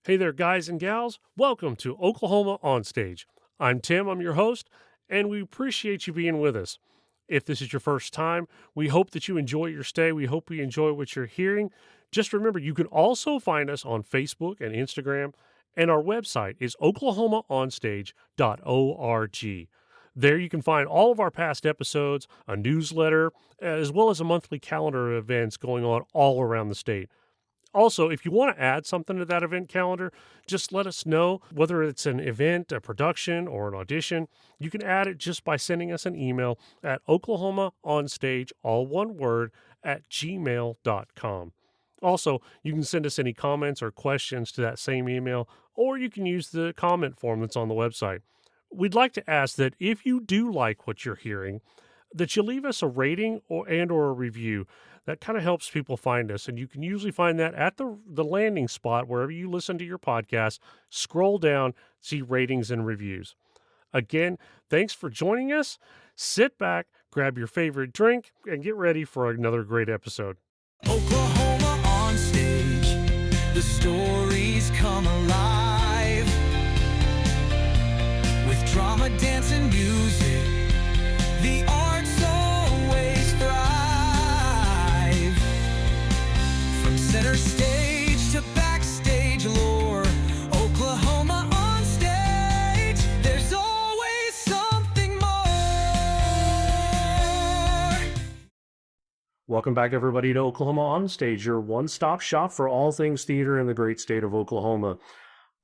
Hey there, guys and gals. Welcome to Oklahoma On Stage. I'm Tim, I'm your host, and we appreciate you being with us. If this is your first time, we hope that you enjoy your stay. We hope you enjoy what you're hearing. Just remember, you can also find us on Facebook and Instagram, and our website is oklahomaonstage.org. There you can find all of our past episodes, a newsletter, as well as a monthly calendar of events going on all around the state. Also, if you want to add something to that event calendar, just let us know whether it's an event, a production, or an audition. You can add it just by sending us an email at oklahomaonstage, all one word, at gmail.com. Also, you can send us any comments or questions to that same email, or you can use the comment form that's on the website. We'd like to ask that if you do like what you're hearing, that you leave us a rating or a review. That kind of helps people find us, and you can usually find that at the landing spot wherever you listen to your podcast. Scroll down, see ratings and reviews. Again, thanks for joining us. Sit back, grab your favorite drink, and get ready for another great episode. Oklahoma on stage, the stories come alive with drama, dance, and music. The arts always thrive. From center stage to backstage lore, Oklahoma on stage, there's always something more. Welcome back, everybody, to Oklahoma On Stage, your one-stop shop for all things theater in the great state of Oklahoma.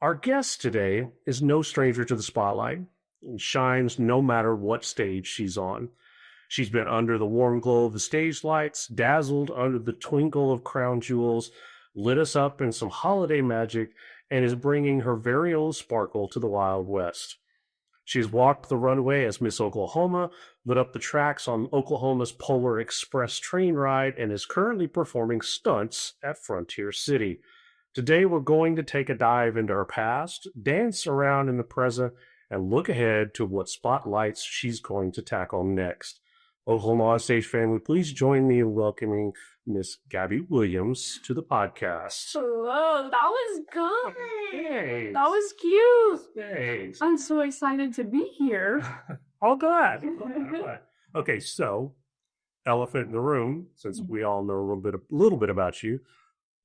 Our guest today is no stranger to the spotlight and shines no matter what stage she's on. She's been under the warm glow of the stage lights, dazzled under the twinkle of crown jewels, lit us up in some holiday magic, and is bringing her very own sparkle to the Wild West. She's walked the runway as Miss Oklahoma, lit up the tracks on Oklahoma's Polar Express train ride, and is currently performing stunts at Frontier City. Today, we're going to take a dive into her past, dance around in the present, and look ahead to what spotlights she's going to tackle next. Oklahoma On Stage family, please join me in welcoming Miss Gabei Williams to the podcast. Whoa, that was good. Thanks. That was cute. Thanks. I'm so excited to be here. All good. Okay, so elephant in the room, since we all know a little bit about you,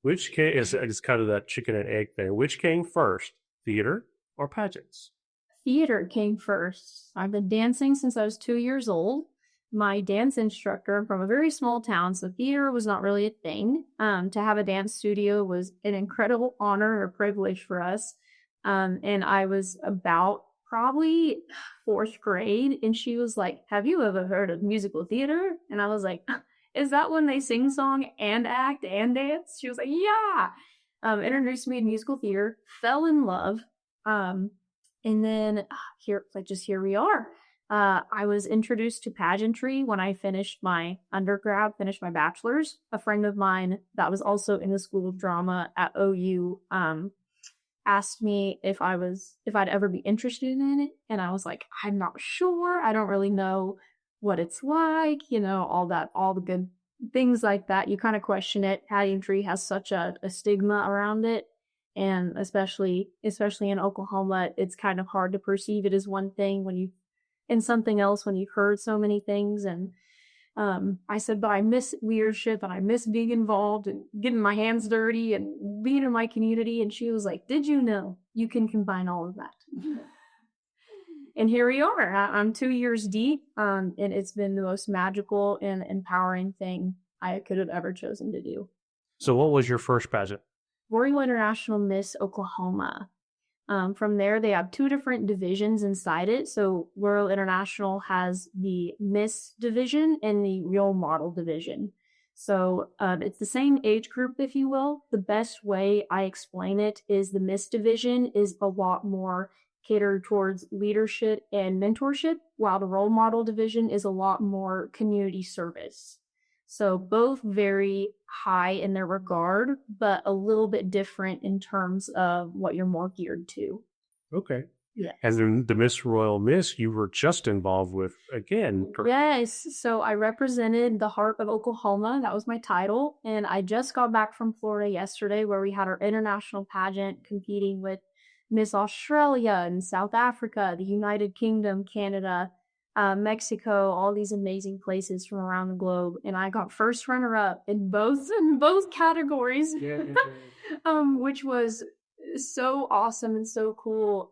which came is kind of that chicken and egg thing. Which came first, theater or pageants? Theater came first. I've been dancing since I was 2 years old. My dance instructor from a very small town, so theater was not really a thing. To have a dance studio was an incredible honor or privilege for us. And I was about probably 4th grade, and she was like, "Have you ever heard of musical theater?" And I was like, "Is that when they sing song and act and dance?" She was like, "Yeah." Introduced me to musical theater, fell in love. And then here we are. I was introduced to pageantry when I finished my undergrad, finished my bachelor's. A friend of mine that was also in the School of Drama at OU asked me if I'd ever be interested in it. And I was like, I'm not sure. I don't really know what it's like, all the good things like that. You kind of question it. Pageantry has such a stigma around it. And especially in Oklahoma, it's kind of hard to perceive it as one thing and something else when you've heard so many things. And I said, but I miss leadership and I miss being involved and getting my hands dirty and being in my community. And she was like, did you know you can combine all of that? And here we are. I'm 2 years deep, and it's been the most magical and empowering thing I could have ever chosen to do. So what was your first pageant? Royal International Miss Oklahoma. From there, they have 2 different divisions inside it. So Royal International has the Miss division and the Real Model division. So it's the same age group, if you will. The best way I explain it is the Miss division is a lot more catered towards leadership and mentorship, while the Role Model division is a lot more community service. So both very high in their regard, but a little bit different in terms of what you're more geared to. Okay. Yes. And then the Miss Royal Miss you were just involved with again. Yes. So I represented the heart of Oklahoma. That was my title. And I just got back from Florida yesterday where we had our international pageant competing with Miss Australia and South Africa, the United Kingdom, Canada, Mexico, all these amazing places from around the globe. And I got first runner up in both categories. Which was so awesome and so cool.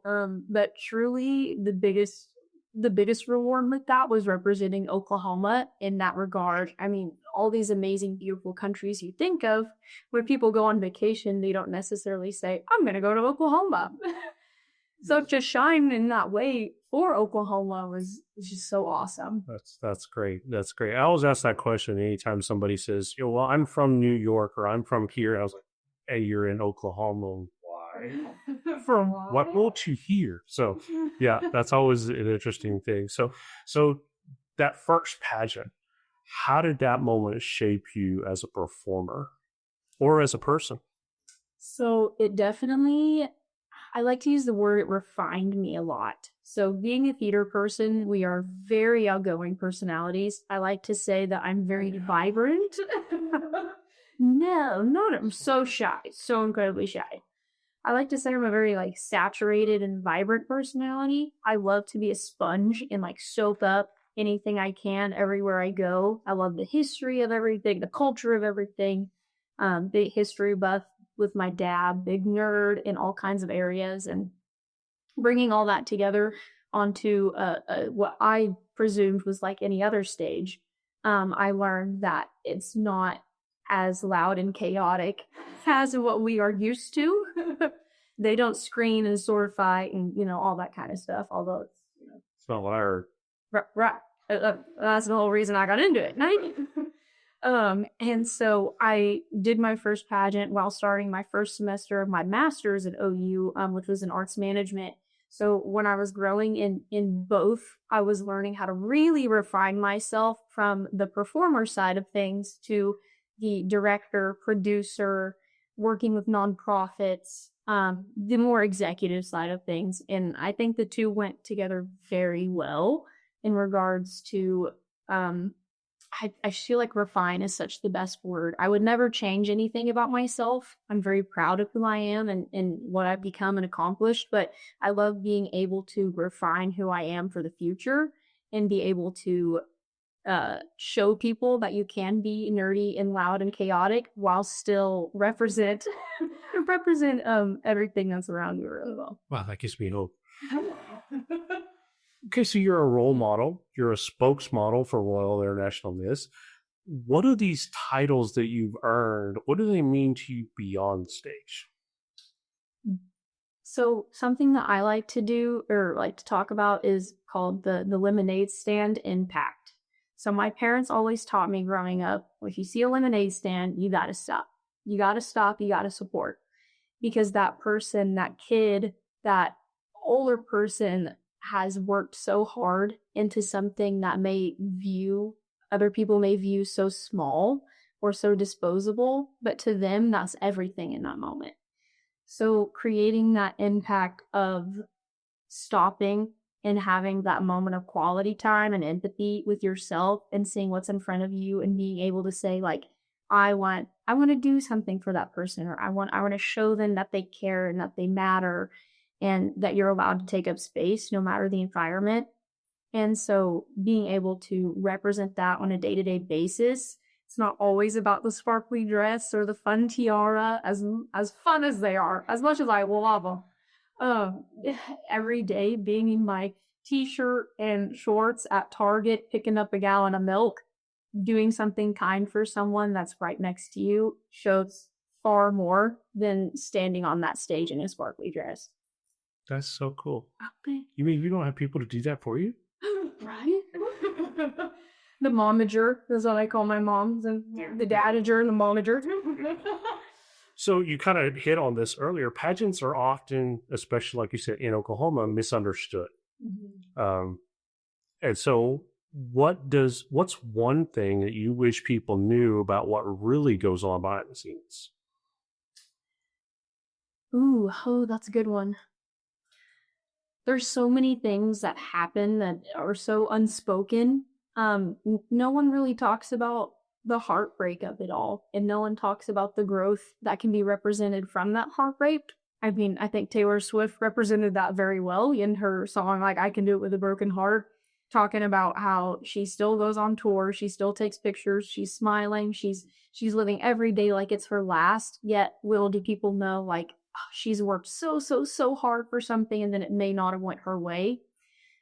But truly the biggest reward with that was representing Oklahoma in that regard. I mean, all these amazing, beautiful countries you think of, when people go on vacation, they don't necessarily say, I'm going to go to Oklahoma. So to shine in that way for Oklahoma was just so awesome. That's great. That's great. I always ask that question anytime somebody says, well, I'm from New York or I'm from here. And I was like, hey, you're in Oklahoma. Why? From what brought you here? So yeah, that's always an interesting thing. So that first pageant, how did that moment shape you as a performer or as a person? So it definitely, I like to use the word, it refined me a lot. So being a theater person, we are very outgoing personalities. I like to say that I'm very vibrant. No, I'm so shy, so incredibly shy. I like to say I'm a very saturated and vibrant personality. I love to be a sponge and soak up anything I can everywhere I go. I love the history of everything, the culture of everything. Big history buff with my dad, big nerd in all kinds of areas, and bringing all that together onto what I presumed was like any other stage. I learned that it's not as loud and chaotic as what we are used to. They don't scream and sword fight and all that kind of stuff. Although It's not what I heard. right. That's the whole reason I got into it. And so I did my first pageant while starting my first semester of my master's at OU, which was in arts management. So when I was growing in both, I was learning how to really refine myself from the performer side of things to the director, producer, working with nonprofits, the more executive side of things. And I think the two went together very well in regards to, I feel like refine is such the best word. I would never change anything about myself. I'm very proud of who I am and what I've become and accomplished, but I love being able to refine who I am for the future and be able to show people that you can be nerdy and loud and chaotic while still represent everything that's around you really well. Wow, that gives me hope. Okay, so you're a role model. You're a spokesmodel for Royal International Miss. What are these titles that you've earned? What do they mean to you beyond stage? So something that I like to do or like to talk about is called the lemonade stand impact. So my parents always taught me growing up, if you see a lemonade stand, you got to stop. You got to stop. You got to support. Because that person, that kid, that older person has worked so hard into something that other people may view so small or so disposable, but to them, that's everything in that moment. So creating that impact of stopping and having that moment of quality time and empathy with yourself and seeing what's in front of you and being able to say I want to do something for that person, or I want to show them that they care and that they matter and that you're allowed to take up space no matter the environment. And so being able to represent that on a day-to-day basis, it's not always about the sparkly dress or the fun tiara, as fun as they are, as much as I love them. Every day being in my t-shirt and shorts at Target, picking up a gallon of milk, doing something kind for someone that's right next to you shows far more than standing on that stage in a sparkly dress. That's so cool. Okay. You mean you don't have people to do that for you? Right? The momager is what I call my moms, and the dadager and the momager. So you kind of hit on this earlier. Pageants are often, especially like you said in Oklahoma, misunderstood. Mm-hmm. And so what's one thing that you wish people knew about what really goes on behind the scenes? Oh, that's a good one. there's so many things that happen that are so unspoken. No one really talks about the heartbreak of it all, and no one talks about the growth that can be represented from that heartbreak. I mean, I think Taylor Swift represented that very well in her song, like I Can Do It With a Broken Heart, talking about how she still goes on tour, she still takes pictures, she's smiling, she's living every day like it's her last, yet little do people know, like, she's worked so hard for something and then it may not have went her way.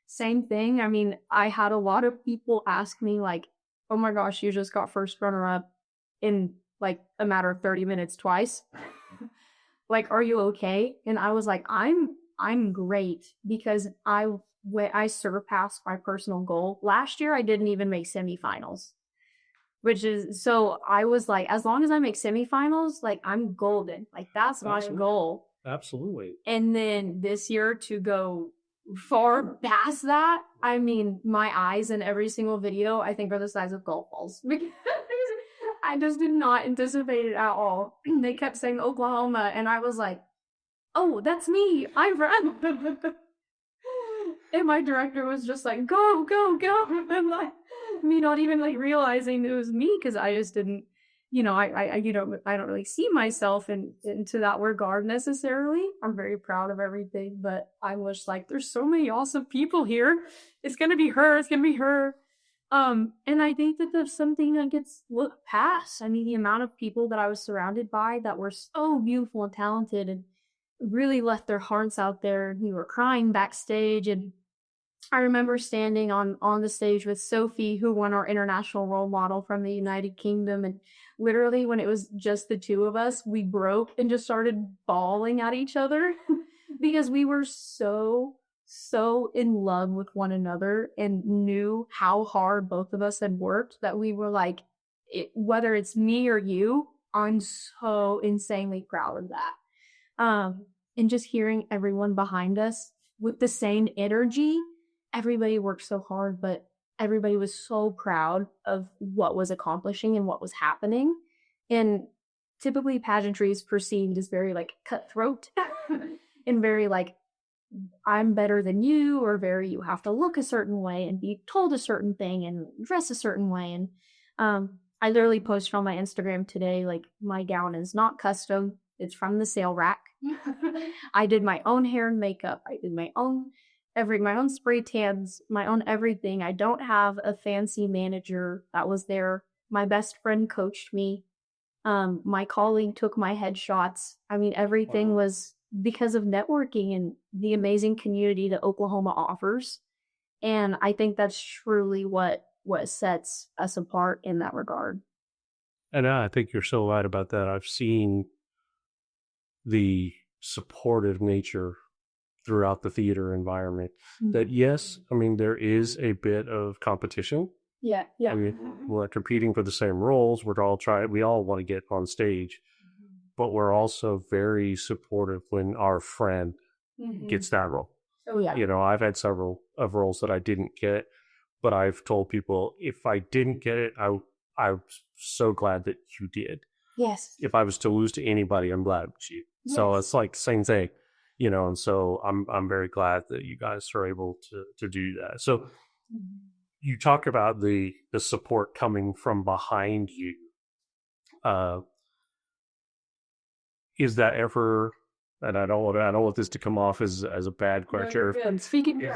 Same thing. I mean, I had a lot of people ask me like, "Oh my gosh, you just got first runner up in like a matter of 30 minutes twice. Like, are you okay?" And I was like, I'm great because I surpassed my personal goal. Last year I didn't even make semifinals. Which is, so I was like, as long as I make semifinals, like I'm golden. Like that's my goal. Absolutely. And then this year to go far past that, I mean, my eyes in every single video, I think are the size of golf balls. Because I just did not anticipate it at all. They kept saying Oklahoma, and I was like, oh, that's me. I'm from. And my director was just like, go, go, go. And like, me not even like realizing it was me because I just didn't, I don't really see myself into that regard necessarily. I'm very proud of everything, but I was like, there's so many awesome people here. It's gonna be her. It's gonna be her. And I think that there's something that gets looked past. I mean, the amount of people that I was surrounded by that were so beautiful and talented and really left their hearts out there, and we were crying backstage. And I remember standing on the stage with Sophie, who won our international role model from the United Kingdom, and literally when it was just the two of us, we broke and just started bawling at each other because we were so in love with one another and knew how hard both of us had worked that we were like, whether it's me or you, I'm so insanely proud of that. And just hearing everyone behind us with the same energy, everybody worked so hard, but everybody was so proud of what was accomplishing and what was happening. And typically pageantry is perceived as very like cutthroat and very like, I'm better than you, or very, you have to look a certain way and be told a certain thing and dress a certain way. And I literally posted on my Instagram today, like, my gown is not custom. It's from the sale rack. I did my own hair and makeup. I did my own spray tans, my own everything. I don't have a fancy manager that was there. My best friend coached me. My colleague took my headshots. I mean, everything was because of networking and the amazing community that Oklahoma offers. And I think that's truly what sets us apart in that regard. And I think you're so right about that. I've seen the supportive nature throughout the theater environment. That, yes, I mean, there is a bit of competition. Yeah. I mean, we're competing for the same roles. We all want to get on stage, but we're also very supportive when our friend gets that role. Oh yeah. I've had several of roles that I didn't get, but I've told people, if I didn't get it, I'm so glad that you did. Yes. If I was to lose to anybody, I'm glad it was you. Yes. So it's like same thing, and so I'm very glad that you guys are able to do that. So you talk about the support coming from behind you. Is that ever, and I don't want this to come off as a bad question. No, speaking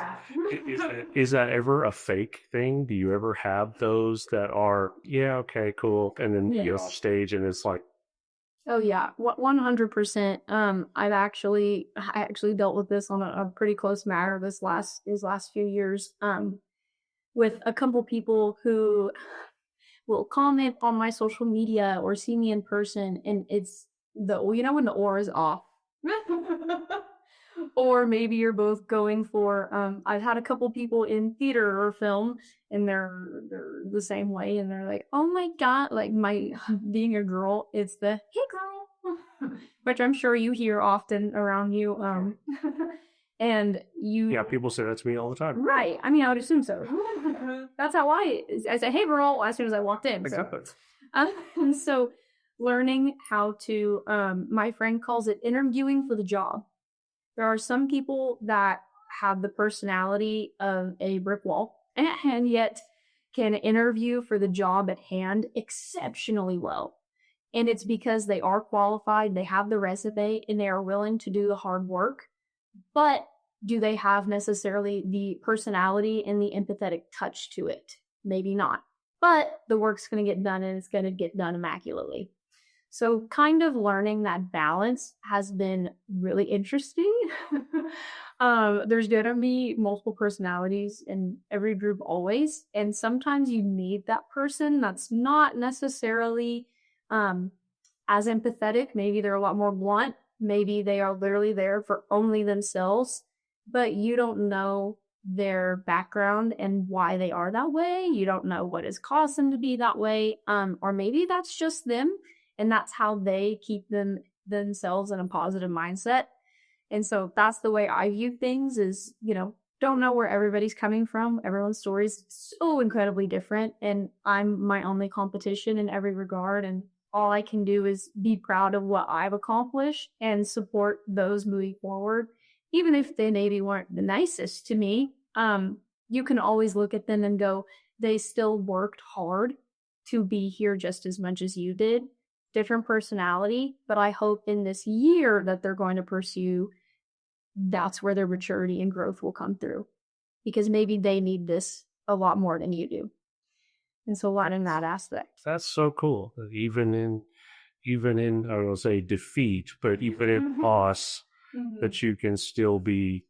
is that ever a fake thing? Do you ever have those that are, yeah, okay, cool, and then you get off stage and it's like, oh yeah, 100%. I actually dealt with this on a pretty close matter these last few years. With a couple people who will comment on my social media or see me in person, and it's when the aura is off. Or maybe you're both going for, I've had a couple people in theater or film, and they're the same way, and they're like, oh my God, like, my being a girl, it's the, hey girl, which I'm sure you hear often around you. And yeah, people say that to me all the time. Right. I mean, I would assume so. That's how I say, hey girl, as soon as I walked in. Exactly. So learning how to, my friend calls it interviewing for the job. There are some people that have the personality of a brick wall and yet can interview for the job at hand exceptionally well. And it's because they are qualified, they have the resume, and they are willing to do the hard work. But do they have necessarily the personality and the empathetic touch to it? Maybe not. But the work's going to get done, and it's going to get done immaculately. So kind of learning that balance has been really interesting. There's going to be multiple personalities in every group always. And sometimes you need that person that's not necessarily as empathetic. Maybe they're a lot more blunt. Maybe they are literally there for only themselves, but you don't know their background and why they are that way. You don't know what has caused them to be that way. Or maybe that's just them and that's how they keep themselves in a positive mindset. And so that's the way I view things is, don't know where everybody's coming from. Everyone's story is so incredibly different. And I'm my only competition in every regard. And all I can do is be proud of what I've accomplished and support those moving forward. Even if they maybe weren't the nicest to me, you can always look at them and go, they still worked hard to be here just as much as you did. Different personality, but I hope in this year that they're going to pursue, that's where their maturity and growth will come through. Because maybe they need this a lot more than you do. And so a lot in that aspect. That's so cool. Even in I don't want to say defeat, but even in loss, that you can still be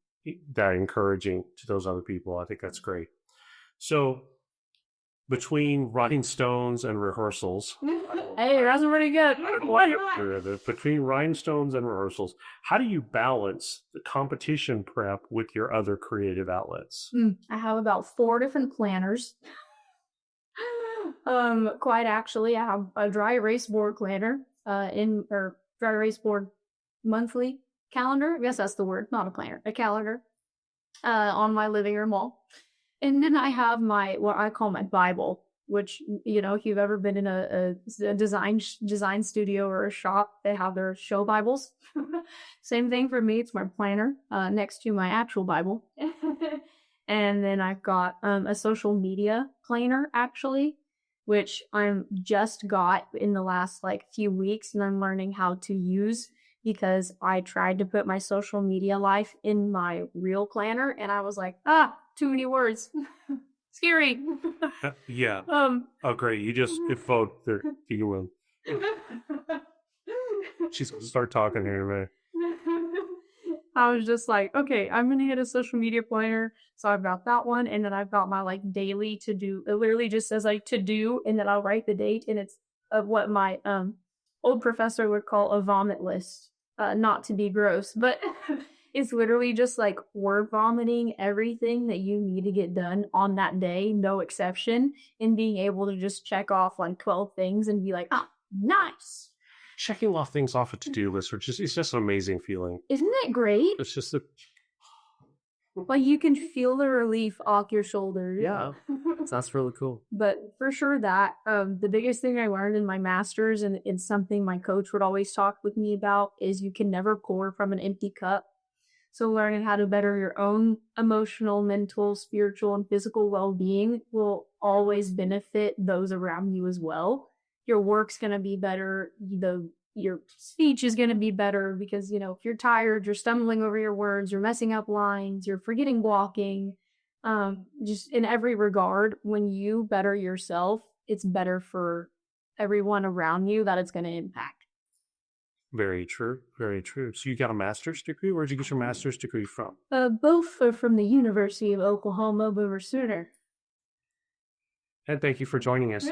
that encouraging to those other people. I think that's great. So between writing stones and rehearsals. Hey, that's pretty good. Between rhinestones and rehearsals, how do you balance the competition prep with your other creative outlets? I have about 4 different planners. Quite actually, I have a dry erase board planner, dry erase board monthly calendar. I guess that's the word, not a planner, a calendar, on my living room wall. And then I have what I call my Bible, which, if you've ever been in a design studio or a shop, they have their show Bibles. Same thing for me. It's my planner next to my actual Bible. And then I've got a social media planner, actually, which I'm just got in the last few weeks, and I'm learning how to use because I tried to put my social media life in my real planner, and I was like, too many words. Scary. Yeah. Oh, great. You just evoked there. You will. She's going to start talking here, man. I was just like, okay, I'm going to hit a social media planner. So I've got that one. And then I've got my daily to do. It literally just says to do. And then I'll write the date. And it's of what my old professor would call a vomit list. Not to be gross, but it's literally just word vomiting everything that you need to get done on that day, no exception, and being able to just check off 12 things and be like, nice. Checking off things off a to-do list, it's just an amazing feeling. Isn't it great? It's just you can feel the relief off your shoulders. Yeah, that's really cool. But for sure that, the biggest thing I learned in my master's, and it's something my coach would always talk with me about, is you can never pour from an empty cup. So learning how to better your own emotional, mental, spiritual, and physical well-being will always benefit those around you as well. Your work's going to be better. Your speech is going to be better because, if you're tired, you're stumbling over your words, you're messing up lines, you're forgetting blocking. Just in every regard, when you better yourself, it's better for everyone around you that it's going to impact. Very true. Very true. So you got a master's degree? Where'd you get your master's degree from? Both are from the University of Oklahoma, Boomer Sooner. And thank you for joining us.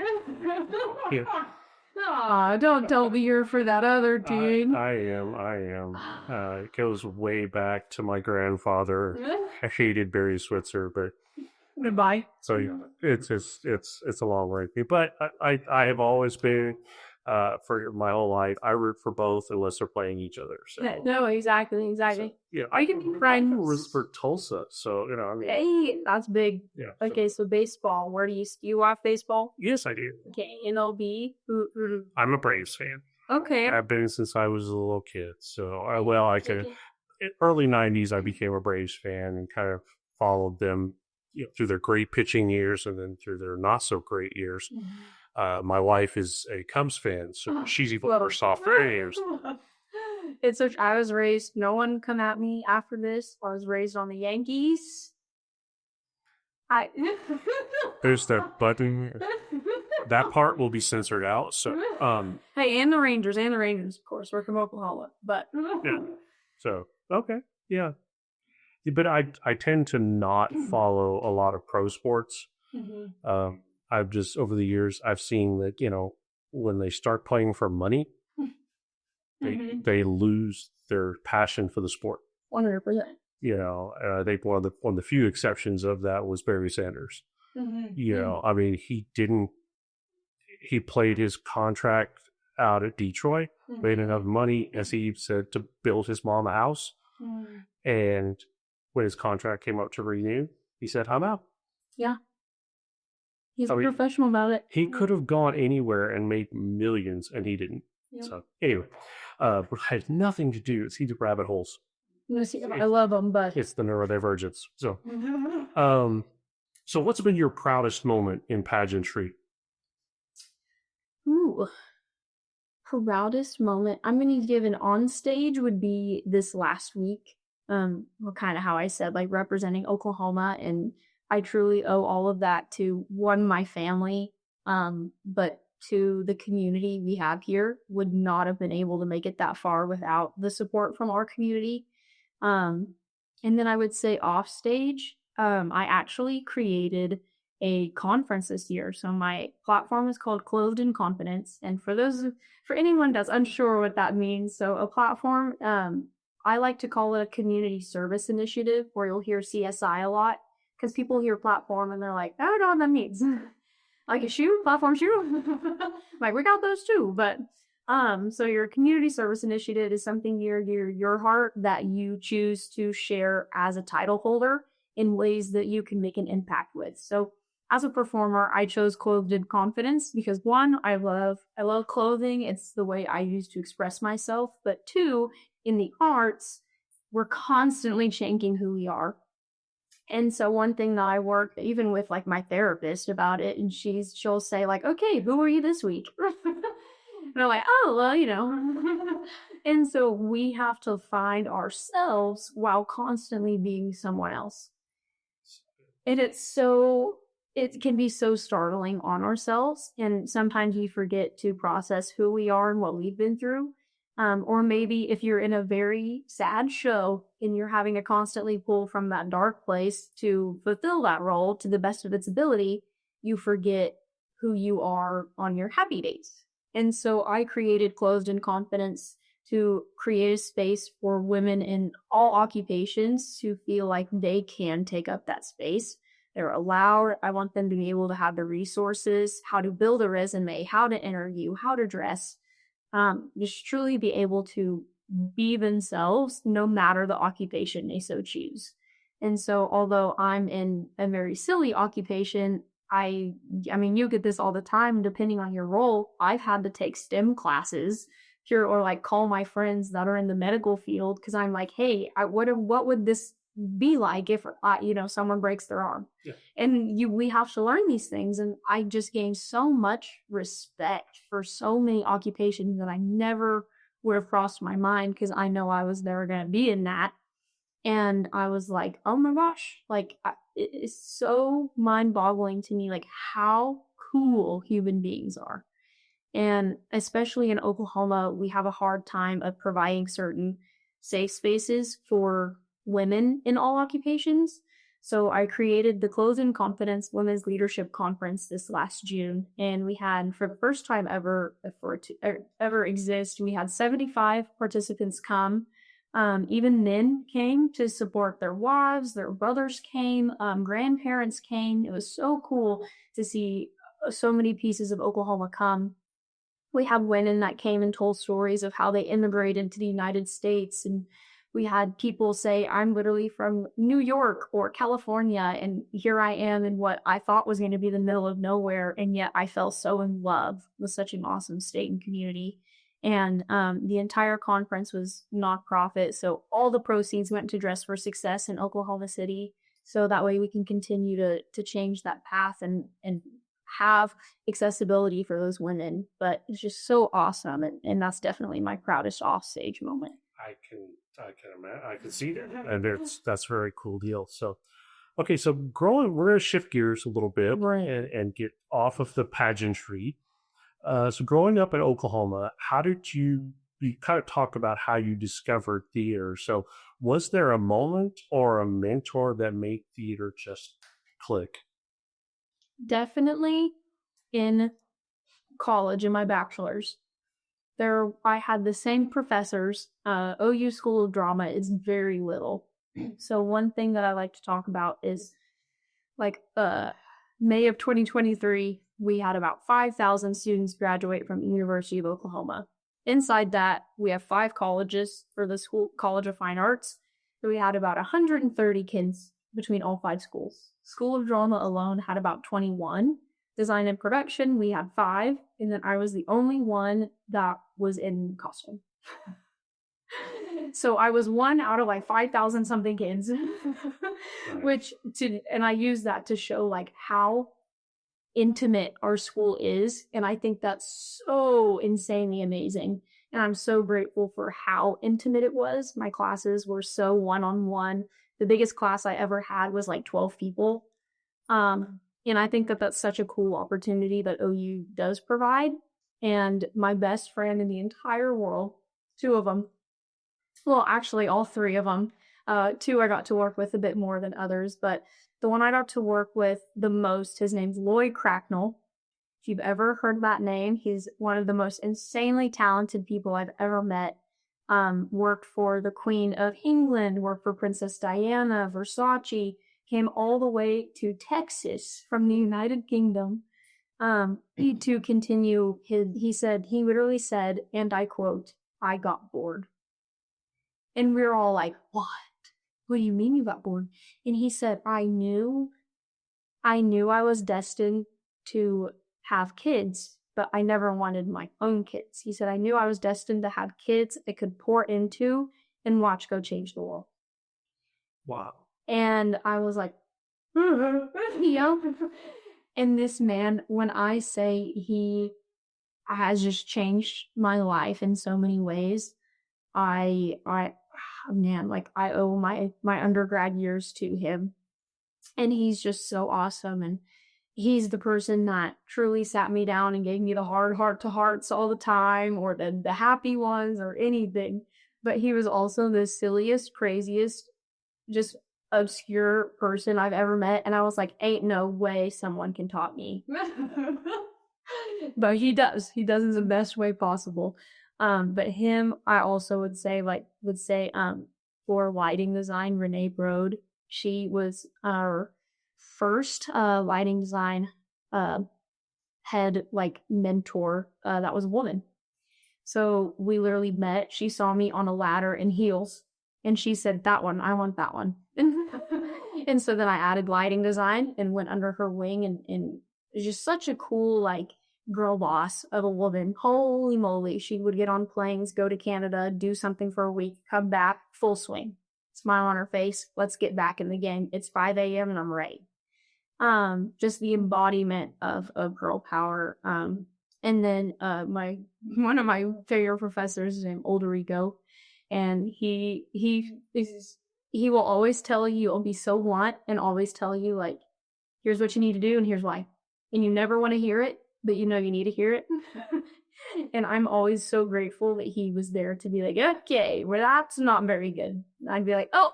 Yeah. Aw, don't tell me you're for that other team. I am. It goes way back to my grandfather. I hated Barry Switzer, but Goodbye. so yeah, it's a long way. But I have always been for my whole life. I root for both unless they're playing each other. So. No, exactly. So, yeah, I can be friends. I root for Tulsa, so Hey, that's big. Yeah. Okay, so baseball. Where do you watch baseball? Yes, I do. Okay, MLB. I'm a Braves fan. Okay. I've been since I was a little kid. So I can. early 90s, I became a Braves fan and kind of followed them, through their great pitching years and then through their not so great years. My wife is a Cubs fan, so she's even worse off for years. It's such. I was raised. No one come at me after this. I was raised on the Yankees. There's that button. That part will be censored out. So, Hey, and the Rangers, of course. We're from Oklahoma, but yeah. So, okay, yeah. But I tend to not follow a lot of pro sports. I've just over the years I've seen that when they start playing for money, they lose their passion for the sport. 100%. I think one of the few exceptions of that was Barry Sanders. I mean, he played his contract out at Detroit, made enough money, as he said, to build his mom a house. And when his contract came up to renew, he said, I'm out. Yeah. He's professional about it. He could have gone anywhere and made millions, and he didn't. Yep. So anyway, but it had nothing to do. It's the rabbit holes. I love them, but it's the neurodivergence. So, so what's been your proudest moment in pageantry? Ooh, proudest moment. I'm going to give an on stage would be this last week. Well, kind of how I said, like representing Oklahoma, and I truly owe all of that to my family, but to the community we have here. Would not have been able to make it that far without the support from our community. And then I would say off stage, I actually created a conference this year. So my platform is called Clothed in Confidence. And for anyone that's unsure what that means, so a platform, I like to call it a community service initiative, where you'll hear CSI a lot, because people hear platform and they're like, I don't know what that means. Like a shoe, platform shoe. Like, we got those too. But so your community service initiative is something near your heart that you choose to share as a title holder in ways that you can make an impact with. So as a performer, I chose Clothed in Confidence because one, I love clothing. It's the way I use to express myself. But two, in the arts, we're constantly changing who we are. And so one thing that I work even with like my therapist about it, and she'll say like, okay, who are you this week? And I'm like, oh, well, And so we have to find ourselves while constantly being someone else. And it can be so startling on ourselves. And sometimes we forget to process who we are and what we've been through. Or maybe if you're in a very sad show and you're having to constantly pull from that dark place to fulfill that role to the best of its ability, you forget who you are on your happy days. And so I created Clothed in Confidence to create a space for women in all occupations to feel like they can take up that space. They're allowed. I want them to be able to have the resources, how to build a resume, how to interview, how to dress. Just truly be able to be themselves no matter the occupation they so choose. And so although I'm in a very silly occupation, I mean, you get this all the time, depending on your role. I've had to take STEM classes here or like call my friends that are in the medical field because I'm like, hey, what would this be like if someone breaks their arm? Yeah. And we have to learn these things. And I just gained so much respect for so many occupations that I never would have crossed my mind because I know I was never going to be in that. And I was like, oh my gosh, like it's so mind-boggling to me, like how cool human beings are. And especially in Oklahoma, we have a hard time of providing certain safe spaces for women in all occupations. So I created the Clothed in Confidence Women's Leadership Conference this last June. And we had, for the first time ever exist, we had 75 participants come. Even men came to support their wives, their brothers came, grandparents came. It was so cool to see so many pieces of Oklahoma come. We had women that came and told stories of how they immigrated to the United States. And we had people say, I'm literally from New York or California, and here I am in what I thought was going to be the middle of nowhere. And yet I fell so in love with such an awesome state and community. And the entire conference was nonprofit. So all the proceeds went to Dress for Success in Oklahoma City. So that way we can continue to change that path and have accessibility for those women. But it's just so awesome. And that's definitely my proudest offstage moment. I can imagine. I can see that, and that's a very cool deal. So, okay, so we're going to shift gears a little bit Right. and get off of the pageantry. So, growing up in Oklahoma, how did you kind of talk about how you discovered theater? So, was there a moment or a mentor that made theater just click? Definitely in college, in my bachelor's. I had the same professors. OU School of Drama is very little. So one thing that I like to talk about is like May of 2023, we had about 5,000 students graduate from the University of Oklahoma. Inside that, we have 5 colleges for the school College of Fine Arts. So we had about 130 kids between all 5 schools. School of Drama alone had about 21. Design and production, we had 5, and then I was the only one that was in costume. So I was one out of like 5,000 something kids, and I use that to show like how intimate our school is, and I think that's so insanely amazing. And I'm so grateful for how intimate it was. My classes were so one-on-one. The biggest class I ever had was like 12 people. And I think that that's such a cool opportunity that OU does provide. And my best friend in the entire world, 2 of them, well, actually all 3 of them, 2 I got to work with a bit more than others, but the one I got to work with the most, his name's Lloyd Cracknell. If you've ever heard that name, he's one of the most insanely talented people I've ever met. Worked for the Queen of England, worked for Princess Diana, Versace, came all the way to Texas from the United Kingdom to continue he literally said, and I quote, "I got bored." And we were all like, "What? What do you mean you got bored?" And he said, I knew I was destined to have kids, but I never wanted my own kids. He said, I knew I was destined to have kids I could pour into and watch go change the world. Wow. And I was like, you know? And this man, when I say he has just changed my life in so many ways, I owe my undergrad years to him. And he's just so awesome. And he's the person that truly sat me down and gave me the hard heart-to-hearts all the time, or the happy ones, or anything. But he was also the silliest, craziest, just obscure person I've ever met. And I was like, ain't no way someone can top me. But he does in the best way possible. But him, I also would say for lighting design, Renee Brode, she was our first lighting design head mentor that was a woman. So we literally met. She saw me on a ladder in heels, and she said, "That one, I want that one." And so then I added lighting design and went under her wing, and it was just such a cool girl boss of a woman. Holy moly, she would get on planes, go to Canada, do something for a week, come back, full swing, smile on her face. Let's get back in the game. It's 5 a.m. and I'm ready. Just the embodiment of girl power. And then one of my favorite professors is named Olderico, and he will always tell you, he'll be so blunt and always tell you here's what you need to do and here's why. And you never want to hear it, but you know you need to hear it. And I'm always so grateful that he was there to be like, okay, well, that's not very good. I'd be like, oh,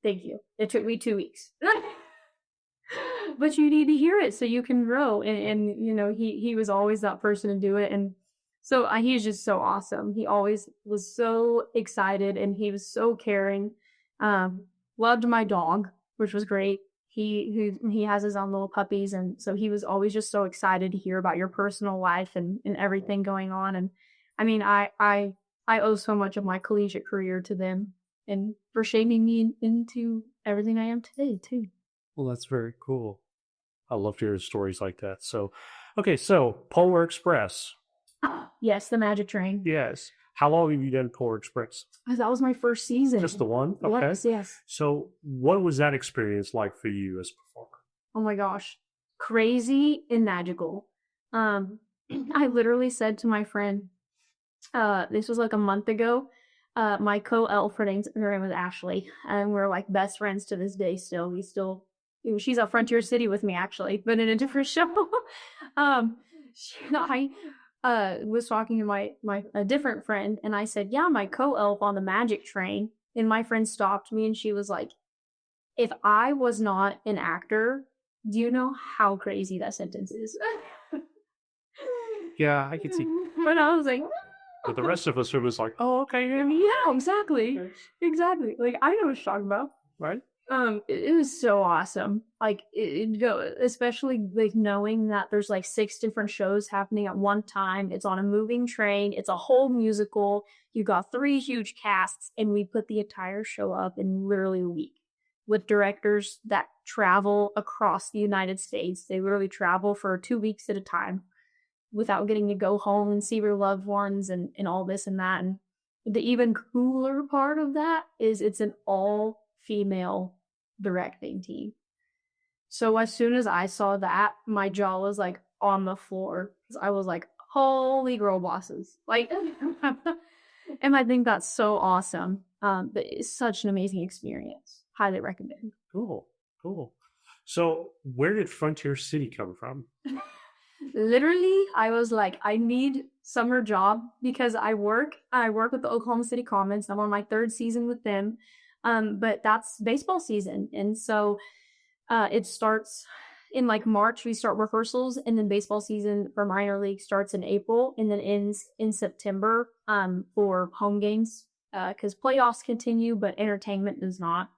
thank you. It took me 2 weeks. But you need to hear it so you can grow. And he was always that person to do it. And so he's just so awesome. He always was so excited, and he was so caring. Loved my dog, which was great. He has his own little puppies, and so he was always just so excited to hear about your personal life and everything going on. And I mean, I owe so much of my collegiate career to them, and for shaping me into everything I am today too. Well, that's very cool. I love to hear stories like that. So, okay, so Polar Express. Yes, the Magic Train. Yes. How long have you done Polar Express? That was my first season. Just the one? Okay. Yes. So what was that experience like for you as a performer? Oh my gosh. Crazy and magical. I literally said to my friend, this was like a month ago. My co-elf, her name was Ashley, and we're like best friends to this day still. She's at Frontier City with me actually, but in a different show. I was talking to a different friend, and I said, yeah, my co-elf on the Magic Train. And my friend stopped me and she was like, if I was not an actor, do you know how crazy that sentence is? Yeah, I could see. But I was like, But the rest of us was like, oh, okay. yeah, exactly. Exactly. Like, I know what you're talking about. Right? It was so awesome. Like, especially like knowing that there's like 6 different shows happening at one time. It's on a moving train. It's a whole musical. You got 3 huge casts, and we put the entire show up in literally a week with directors that travel across the United States. They literally travel for 2 weeks at a time without getting to go home and see your loved ones and all this and that. And the even cooler part of that is it's an all-female directing team. So as soon as I saw that, my jaw was like on the floor. I was like, holy girl bosses. Like, and I think that's so awesome. But it's such an amazing experience. Highly recommend. Cool. So where did Frontier City come from? Literally, I was like, I need summer job because I work with the Oklahoma City Comets. I'm on my 3rd season with them. But that's baseball season. And so it starts in like March, we start rehearsals, and then baseball season for minor league starts in April and then ends in September for home games because playoffs continue, but entertainment does not.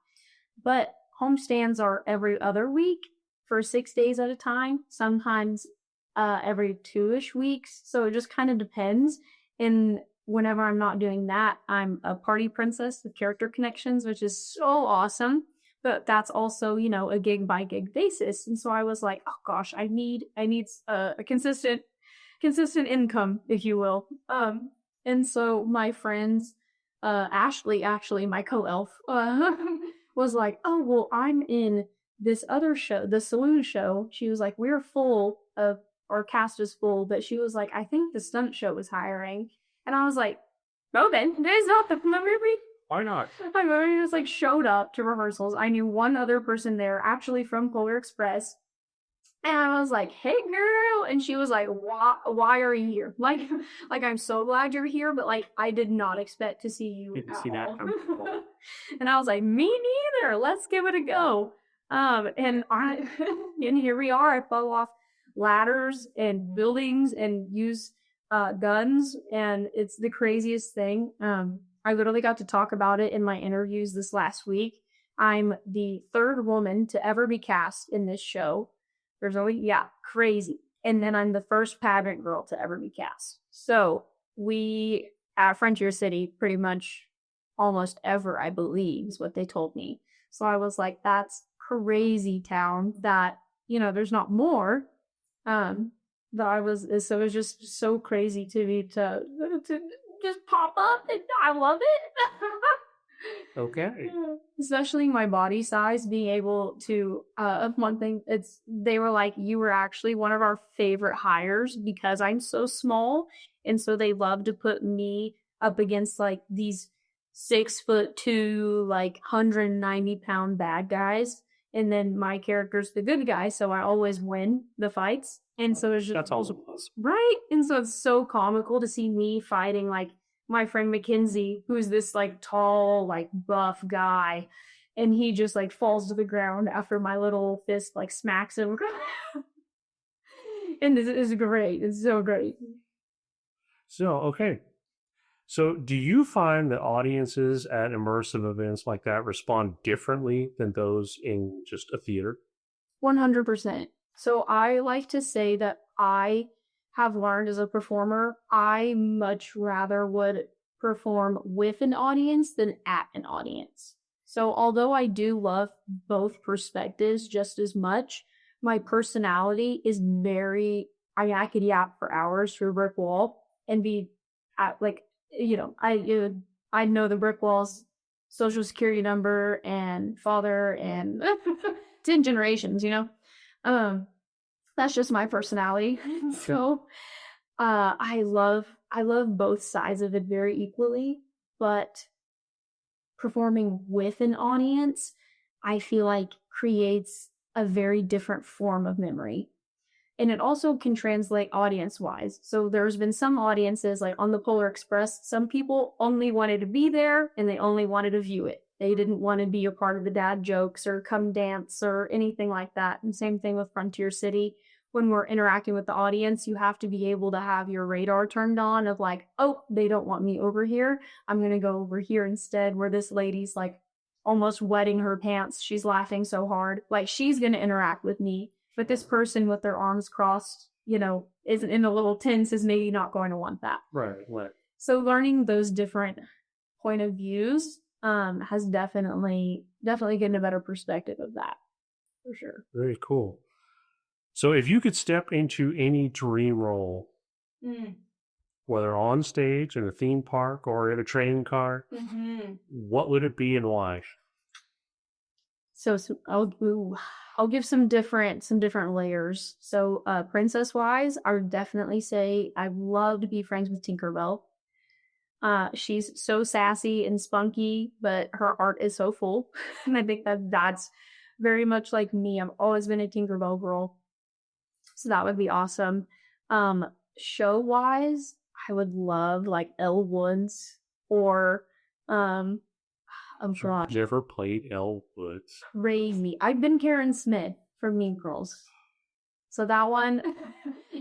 But homestands are every other week for 6 days at a time, sometimes every 2-ish weeks. So it just kind of depends. And whenever I'm not doing that, I'm a party princess with character connections, which is so awesome. But that's also, a gig by gig basis. And so I was like, oh gosh, I need a consistent income, if you will. And so my friends, Ashley, actually my co-elf, was like, oh, well, I'm in this other show, the saloon show. She was like, we're full of, our cast is full, but she was like, I think the stunt show was hiring. And I was like, oh, then there's not the movie. Why not? My mother just like showed up to rehearsals. I knew one other person there, actually from Polar Express. And I was like, hey girl. And she was like, why are you here? Like I'm so glad you're here, but like I did not expect to see you. Didn't see that. And I was like, me neither. Let's give it a go. And here we are. I fell off ladders and buildings and use guns, and it's the craziest thing. I literally got to talk about it in my interviews this last week. I'm the 3rd woman to ever be cast in this show. There's only, crazy. And then I'm the first pageant girl to ever be cast. So we at Frontier City pretty much almost ever, I believe, is what they told me. So I was like, that's crazy town that, there's not more. It was just so crazy to me to just pop up, and I love it. Okay. Especially my body size, being able to one thing, they were like, you were actually one of our favorite hires because I'm so small, and so they love to put me up against like these 6'2", like 190-pound bad guys, and then my character's the good guy, so I always win the fights. And so it's just That's awesome. right. And so it's so comical to see me fighting like my friend Mackenzie, who's this like tall, like buff guy, and he just like falls to the ground after my little fist like smacks him. And this is great. It's so great. So, okay. So do you find that audiences at immersive events like that respond differently than those in just a theater? 100%. So I like to say that I have learned as a performer, I much rather would perform with an audience than at an audience. So although I do love both perspectives just as much, my personality is I could yap for hours through a brick wall. and be at like, I know the brick walls, social security number, and father, and 10 generations, that's just my personality. So I love both sides of it very equally, but performing with an audience, I feel like creates a very different form of memory. And it also can translate audience wise. So there's been some audiences, like on the Polar Express, some people only wanted to be there and they only wanted to view it. They didn't want to be a part of the dad jokes or come dance or anything like that. And same thing with Frontier City. When we're interacting with the audience, you have to be able to have your radar turned on of like, oh, they don't want me over here. I'm going to go over here instead, where this lady's like almost wetting her pants. She's laughing so hard. Like, she's going to interact with me. But this person with their arms crossed, isn't in a little tense, is maybe not going to want that. Right. So learning those different point of views has definitely getting a better perspective of that, for sure. Very cool. So if you could step into any dream role, whether on stage, in a theme park, or in a train car, what would it be and why? So I'll give some different layers. So princess wise, I would definitely say I'd love to be friends with Tinkerbell. She's so sassy and spunky, but her heart is so full. And I think that's very much like me. I've always been a Tinkerbell girl. So that would be awesome. Show wise, I would love like Elle Woods or oh gosh. Never played Elle Woods. Crazy. I've been Karen Smith from Mean Girls. So that one,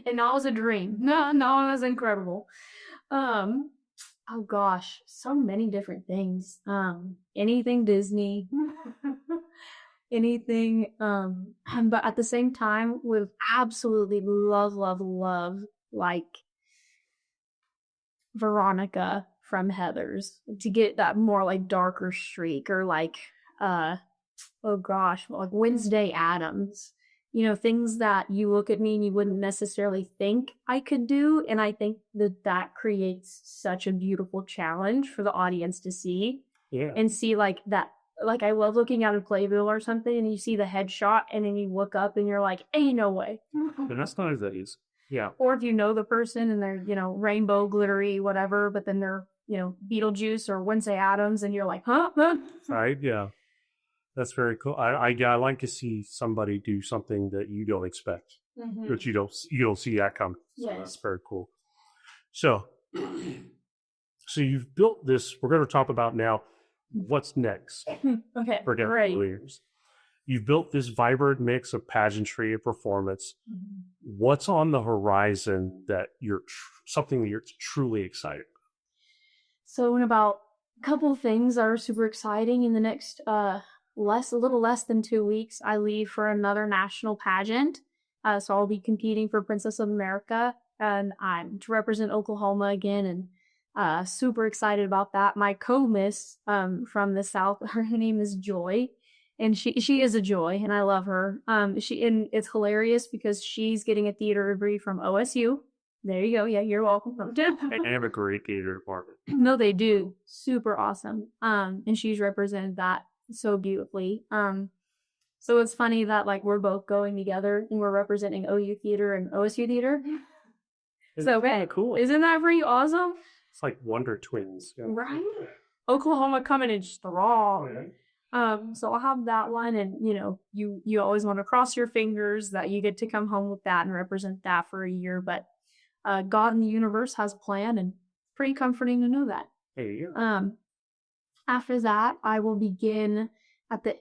and that was a dream. No, it was incredible. Oh gosh, so many different things. Anything Disney. Anything, but at the same time, would absolutely love, like Veronica from Heathers, to get that more like darker streak, or like, like Wednesday Addams, things that you look at me and you wouldn't necessarily think I could do. And I think that creates such a beautiful challenge for the audience to see. Yeah. And see like that. Like, I love looking at a playbill or something and you see the headshot and then you look up and you're like, ain't no way. And that's not as easy. Yeah. Or if you know the person and they're, rainbow, glittery, whatever, but then they're, Beetlejuice or Wednesday Addams and you're like, huh? Right, yeah. That's very cool. I like to see somebody do something that you don't expect. That you don't see that coming. So Yes. That's very cool. So you've built this. We're going to talk about now what's next Okay, for Gabei great. Williams. You've built this vibrant mix of pageantry and performance. What's on the horizon that something that you're truly excited about? So in about a couple of things that are super exciting, in the next a little less than 2 weeks, I leave for another national pageant. So I'll be competing for Princess of America, and I'm to represent Oklahoma again, and super excited about that. My co-miss from the South, her name is Joy, and she is a joy, and I love her. And it's hilarious because she's getting a theater degree from OSU. There you go. Yeah, you're welcome. I have a great theater department. No, they do. Super awesome. And she's represented that so beautifully. So it's funny that like we're both going together and we're representing OU theater and OSU theater. So kinda cool. Isn't that pretty awesome? It's like Wonder Twins. Yeah. Right? Oklahoma coming in strong. Okay. So I'll have that one, and you always want to cross your fingers that you get to come home with that and represent that for a year. But God and the universe has a plan, and pretty comforting to know that. There you go. After that, I will begin at the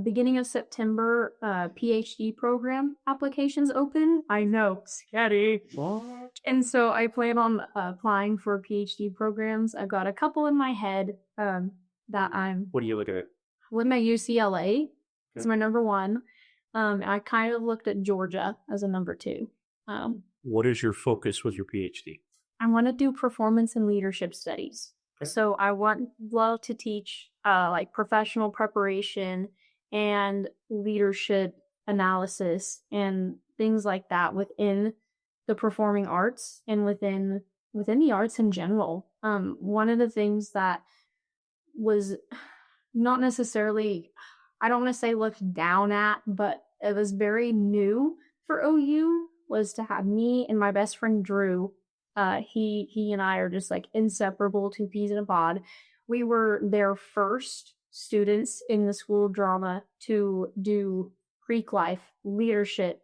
beginning of September. PhD program applications open. I know, scary. What? And so I plan on applying for PhD programs. I've got a couple in my head that I'm What are you looking at? with my UCLA. It's my number one. I kind of looked at Georgia as a number two. What is your focus with your PhD? I want to do performance and leadership studies. Okay. So I love to teach like professional preparation and leadership analysis and things like that within the performing arts and within within the arts in general. One of the things that was not necessarily, I don't want to say looked down at, but it was very new for OU was to have me and my best friend Drew. He and I are just like inseparable, two peas in a pod. We were their first students in the school of drama to do Greek life, leadership,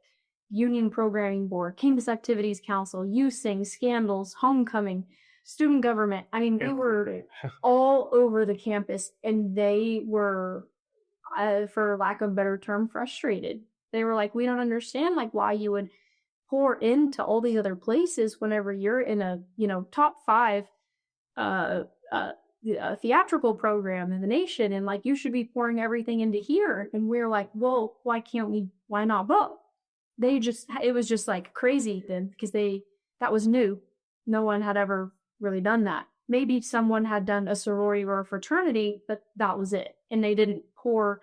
union programming board, campus activities council, youth sing, scandals, homecoming, student government. I mean, we were all over the campus, and they were, for lack of a better term, frustrated. They were like, we don't understand like why you would pour into all these other places whenever you're in a top 5 theatrical program in the nation, and like you should be pouring everything into here. And we're like, well, why can't we? Why not both? It was just like crazy then, because that was new. No one had ever really done that. Maybe someone had done a sorority or a fraternity, but that was it. And they didn't pour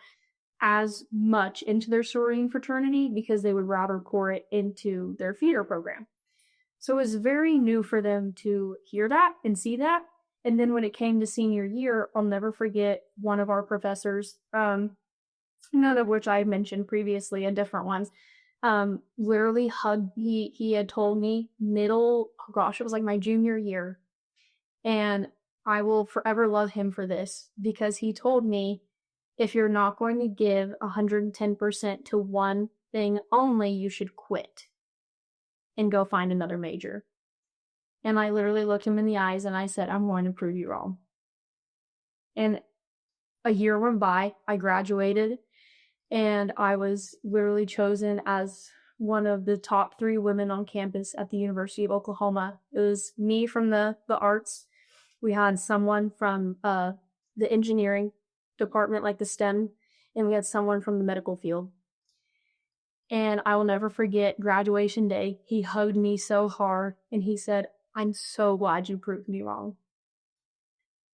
as much into their sorority and fraternity because they would rather pour it into their theater program. So it was very new for them to hear that and see that. And then when it came to senior year, I'll never forget one of our professors, none of which I mentioned previously and different ones, literally hugged me. He had told me it was like my junior year. And I will forever love him for this, because he told me, if you're not going to give 110% to one thing only, you should quit and go find another major. And I literally looked him in the eyes and I said, I'm going to prove you wrong. And a year went by, I graduated, and I was literally chosen as one of the top 3 women on campus at the University of Oklahoma. It was me from the arts. We had someone from the engineering department, like the STEM, and we had someone from the medical field. And I will never forget graduation day. He hugged me so hard and he said, I'm so glad you proved me wrong.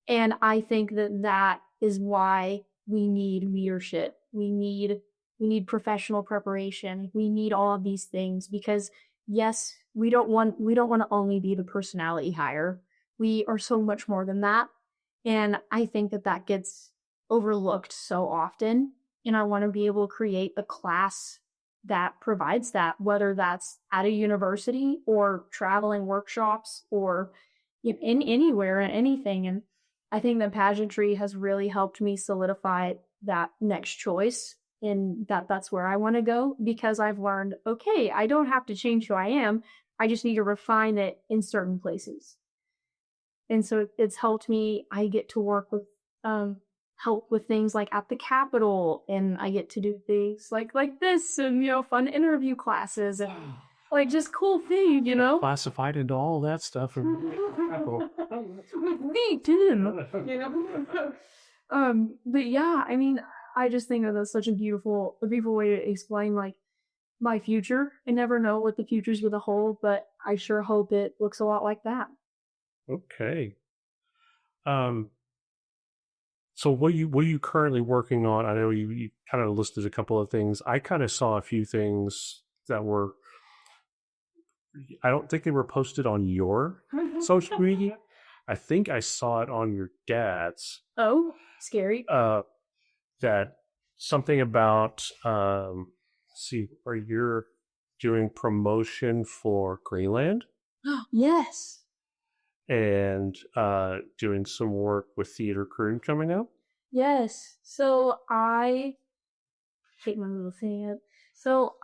And I think that is why we need leadership. We need professional preparation. We need all of these things, because yes, we don't want to only be the personality hire. We are so much more than that. And I think that gets overlooked so often. And I want to be able to create a class that provides that, whether that's at a university or traveling workshops or in anywhere and anything. And I think that pageantry has really helped me solidify that next choice, and that's where I want to go, because I've learned, okay, I don't have to change who I am. I just need to refine it in certain places. And so it's helped me. I get to work with help with things like at the Capitol, and I get to do things like this, and fun interview classes, and like just cool things, Classified into all that stuff. Me too. But yeah, I mean, I just think that that's such a beautiful way to explain like my future. I never know what the future's gonna hold, but I sure hope it looks a lot like that. Okay. So what are you currently working on? I know you kind of listed a couple of things. I kind of saw a few things that were, I don't think they were posted on your social media. I think I saw it on your dad's. Oh, scary. That something about, where you're doing promotion for Greenland. Yes. And doing some work with Theater Crew coming up. Yes. So I take my little thing up. So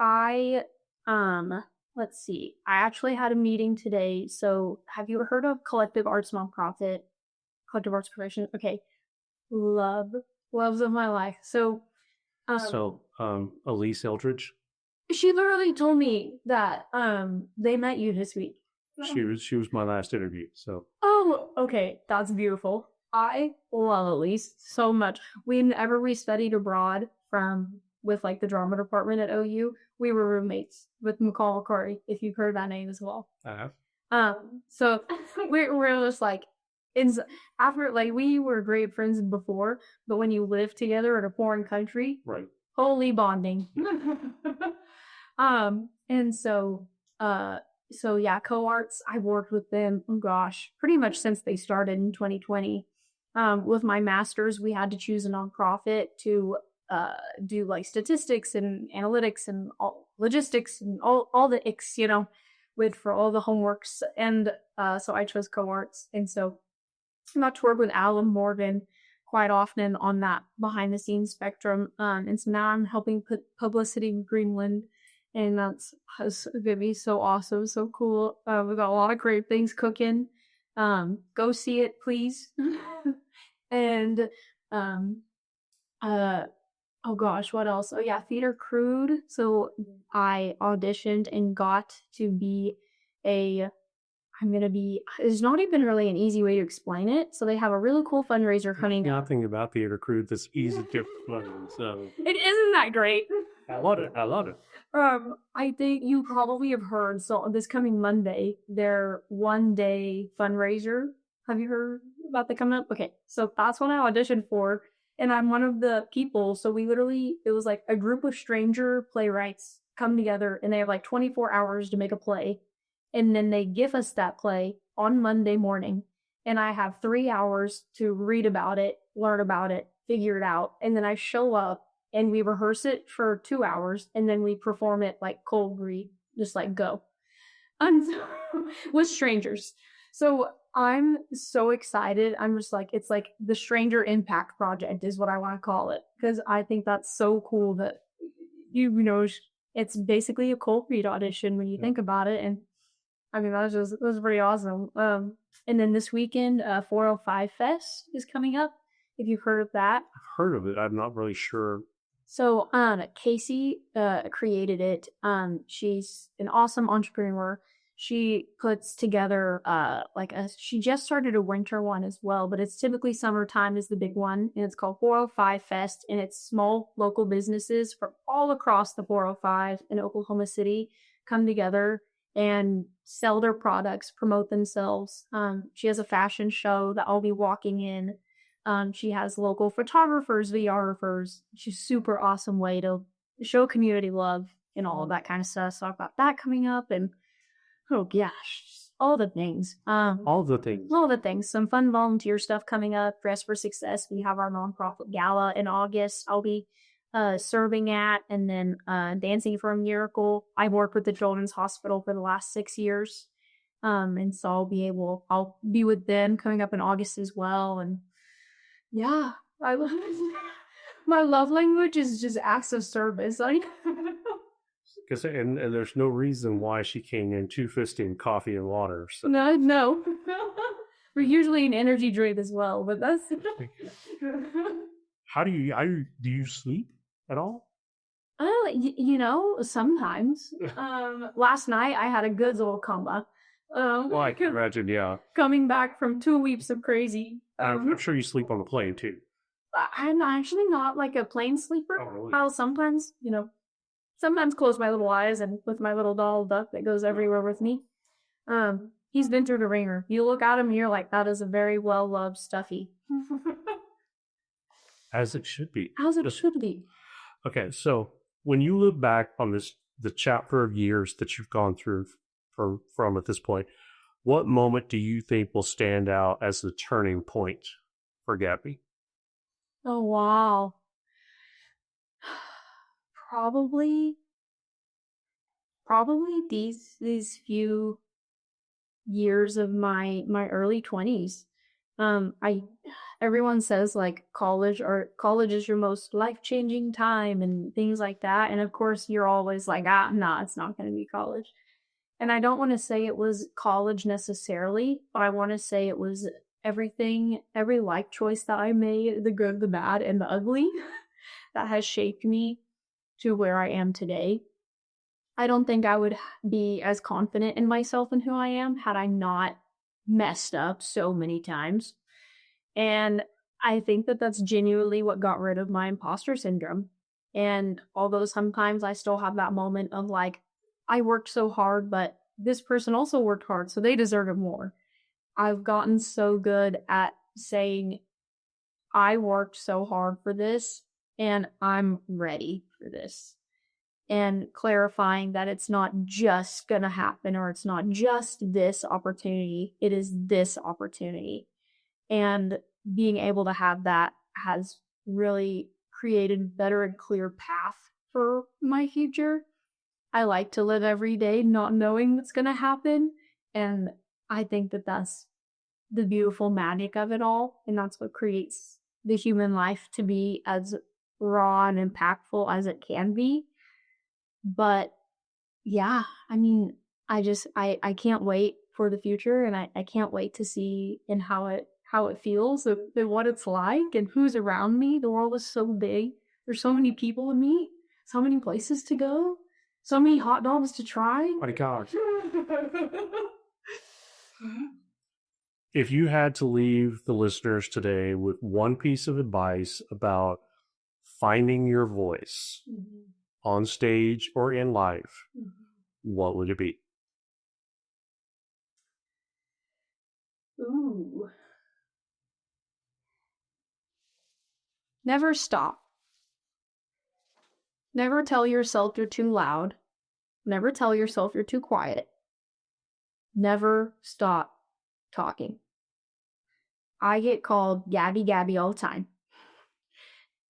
let's see. I actually had a meeting today. So have you heard of Collective Arts Nonprofit? Collective Arts Profession? Okay. Loves of my life. So Elise Eldridge. She literally told me that they met you this week. She was my last interview. So oh, okay, that's beautiful. I love Elise so much. Whenever we studied abroad with like the drama department at OU, we were roommates with McCall McCarty, if you've heard that name as well. I have. So we're just like after like we were great friends before, but when you live together in a foreign country, right, holy bonding. And so So yeah, co-arts, I've worked with them, oh gosh, pretty much since they started in 2020. With my master's, we had to choose a nonprofit to do like statistics and analytics and all logistics and all the icks, with for all the homeworks. And so I chose co-arts. And so I got to work with Alan Morgan quite often on that behind the scenes spectrum. And so now I'm helping put publicity in Greenland, and that's gonna be so awesome, so cool. We've got a lot of great things cooking. Go see it, please. And um, oh gosh, what else? Oh yeah, Theater Crude. So I auditioned and got to be a there's not even really an easy way to explain it. So they have a really cool fundraiser coming. Nothing about Theater Crew that's easy to explain. So It isn't that great. I love it. I love it. I think you probably have heard. So this coming Monday, their 1-day fundraiser. Have you heard about the coming up? Okay, so that's what I auditioned for, and I'm one of the people. So it was like a group of stranger playwrights come together, and they have like 24 hours to make a play, and then they give us that play on Monday morning, and I have 3 hours to read about it, learn about it, figure it out, and then I show up and we rehearse it for 2 hours, and then we perform it like cold read, just like go. With strangers. So I'm so excited. I'm just like, it's like the Stranger Impact Project is what I want to call it, because I think that's so cool that it's basically a cold read audition when you think about it. And I mean, that was pretty awesome. And then this weekend, 405 Fest is coming up. If you've heard of that. I've heard of it. I'm not really sure. So, Casey created it. She's an awesome entrepreneur. She puts together she just started a winter one as well, but it's typically summertime is the big one, and it's called 405 Fest, and it's small local businesses from all across the 405 in Oklahoma City come together and sell their products, promote themselves. She has a fashion show that I'll be walking in. She has local photographers, videographers. She's super awesome way to show community love and all of that kind of stuff. So I've got that coming up, and oh gosh, all the things. All the things. Some fun volunteer stuff coming up. Dress for Success. We have our nonprofit gala in August. I'll be serving at, and then Dancing for a Miracle. I've worked with the Children's Hospital for the last 6 years, and so I'll be with them coming up in August as well. And yeah, my love language is just acts of service. Because and there's no reason why she came in two-fisting coffee and water. So. No. We're usually an energy drink as well, but that's. How do you sleep at all? Sometimes. Last night I had a good old coma. Well, I can imagine, yeah. Coming back from 2 weeks of crazy. I'm sure you sleep on the plane too. I'm actually not like a plane sleeper. Oh, really? I'll sometimes close my little eyes and with my little doll duck that goes everywhere with me. He's been through the ringer. You look at him and you're like, that is a very well-loved stuffy. As it should be. As it should be. Okay, so when you look back on the chapter of years that you've gone through from at this point, what moment do you think will stand out as the turning point for Gabei? Oh, wow. Probably these few years of my early 20s. Everyone says like college is your most life-changing time and things like that, and of course you're always like, nah, it's not going to be college. And I don't want to say it was college necessarily, but I want to say it was everything, every life choice that I made, the good, the bad, and the ugly, that has shaped me to where I am today. I don't think I would be as confident in myself and who I am had I not messed up so many times. And I think that that's genuinely what got rid of my imposter syndrome. And although sometimes I still have that moment of like, I worked so hard, but this person also worked hard, so they deserve more. I've gotten so good at saying, I worked so hard for this, and I'm ready for this. and clarifying that it's not just going to happen or it's not just this opportunity, it is this opportunity. And being able to have that has really created better and clear path for my future. I like to live every day not knowing what's going to happen. And I think that that's the beautiful magic of it all. And that's what creates the human life to be as raw and impactful as it can be. But yeah, I mean, I can't wait for the future, and I can't wait to see and how it feels and what it's like and who's around me. The world is so big. There's so many people to meet, so many places to go, so many hot dogs to try. Oh my gosh. If you had to leave the listeners today with one piece of advice about finding your voice on stage or in life, what would it be? Ooh. Never stop. Never tell yourself you're too loud. Never tell yourself you're too quiet. Never stop talking. I get called Gabby all the time.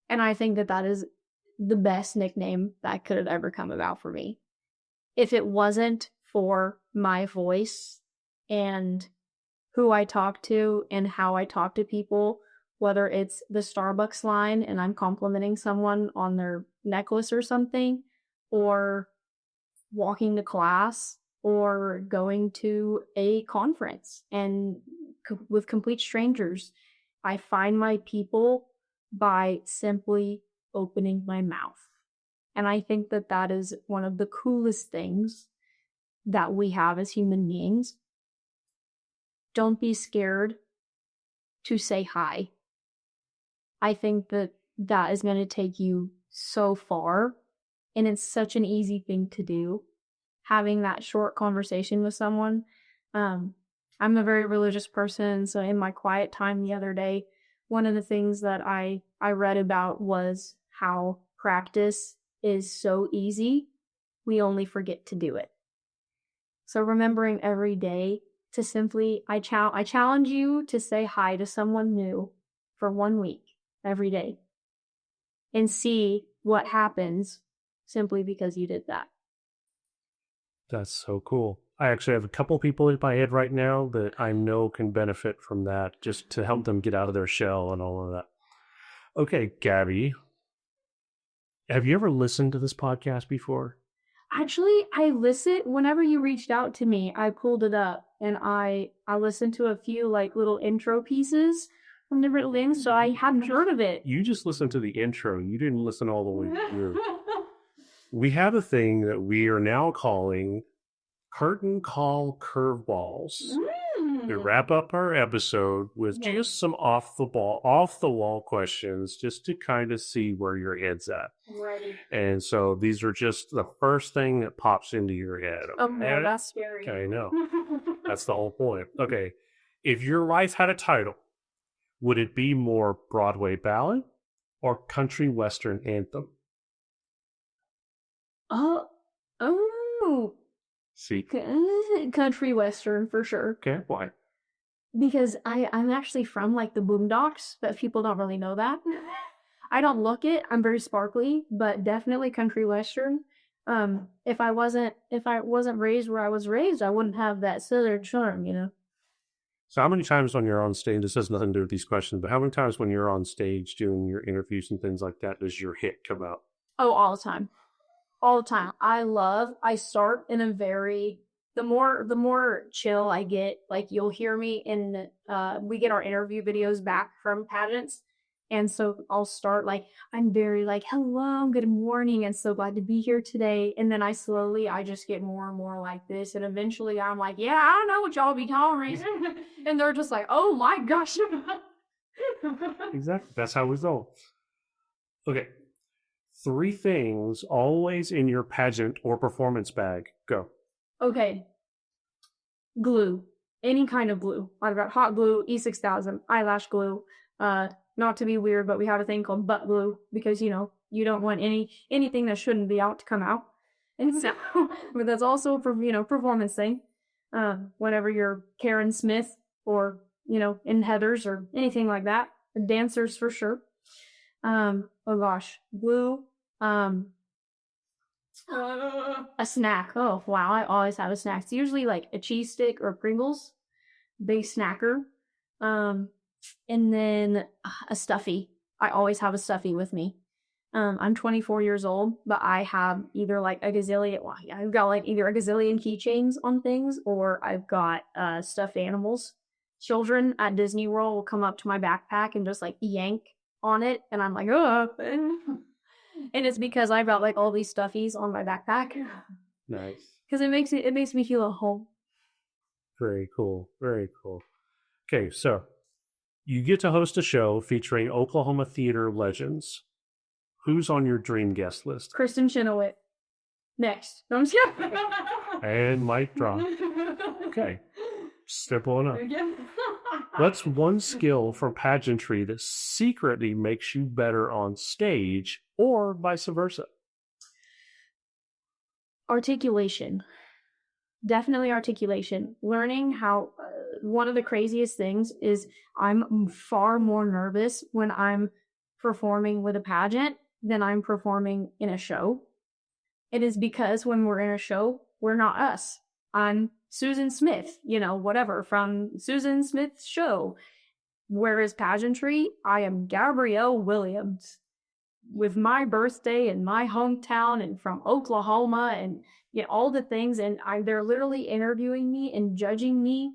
And I think that that is the best nickname that could have ever come about for me. If it wasn't for my voice and who I talk to and how I talk to people, whether it's the Starbucks line and I'm complimenting someone on their necklace or something, or walking to class, or going to a conference and with complete strangers, I find my people by simply opening my mouth. And I think that that is one of the coolest things that we have as human beings. Don't be scared to say hi. I think that that is going to take you so far, and it's such an easy thing to do. Having that short conversation with someone. I'm a very religious person, so in my quiet time the other day, one of the things that I read about was how practice is so easy, we only forget to do it. So remembering every day to simply, I challenge you to say hi to someone new for 1 week every day and see what happens simply because you did that. That's so cool. I actually have a couple people in my head right now that I know can benefit from that, just to help them get out of their shell and all of that. Okay, Gabby, have you ever listened to this podcast before? Actually, I listened whenever you reached out to me. I pulled it up and I listened to a few like little intro pieces from different things, so I hadn't heard of it. You just listened to the intro. You didn't listen all the way through. We have a thing that we are now calling curtain call curveballs. We wrap up our episode with just some off the wall questions, just to kind of see where your head's at. Ready. And so these are just the first thing that pops into your head. Oh no, that's scary. I know. That's the whole point. Okay. If your life had a title, would it be more Broadway ballad or country western anthem? Oh, See? country western for sure. Okay, why? Because I'm actually from like the Boondocks, but people don't really know that. I don't look it. I'm very sparkly, but definitely country western. If I wasn't raised where I was raised, I wouldn't have that southern charm, you know. So how many times when you're on stage, this has nothing to do with these questions, but how many times when you're on stage doing your interviews and things like that, does your hit come out? Oh, all the time. All the time. I start in a very, the more chill I get, like you'll hear me in, we get our interview videos back from pageants. And so I'll start like, I'm very like, hello, good morning, and so glad to be here today. And then I just get more and more like this. And eventually I'm like, yeah, I don't know what y'all be tolerating. And they're just like, oh my gosh. Exactly. That's how we go. Okay. 3 things always in your pageant or performance bag. Go. Okay. Glue. Any kind of glue. I've got hot glue, E6000, eyelash glue. Not to be weird, but we have a thing called butt glue because, you know, You don't want anything that shouldn't be out to come out. And so, but that's also for, performance thing. Whenever you're Karen Smith or, in Heathers or anything like that, the dancers for sure. Oh gosh, glue, a snack. Oh wow, I always have a snack. It's usually like a cheese stick or Pringles, big snacker. And then a stuffy. I always have a stuffy with me. I'm 24 years old, but I have either like a gazillion, well, I've got like either a gazillion keychains on things, or I've got stuffed animals. Children at Disney World will come up to my backpack and just like yank on it, and I'm like, oh. And it's because I've got like all these stuffies on my backpack. Nice. Because it makes me feel at home. Very cool. Very cool. Okay, so you get to host a show featuring Oklahoma theater legends. Who's on your dream guest list? Kristen Chenoweth. Next. No, I'm just kidding. And mic drop. Okay. Simple enough. What's one skill from pageantry that secretly makes you better on stage, or vice versa? Articulation. Definitely articulation. Learning how, one of the craziest things is I'm far more nervous when I'm performing with a pageant than I'm performing in a show. It is because when we're in a show, we're not us. I'm Susan Smith, whatever, from Susan Smith's show. Whereas pageantry, I am Gabei Williams with my birthday and my hometown and from Oklahoma and all the things. And they're literally interviewing me and judging me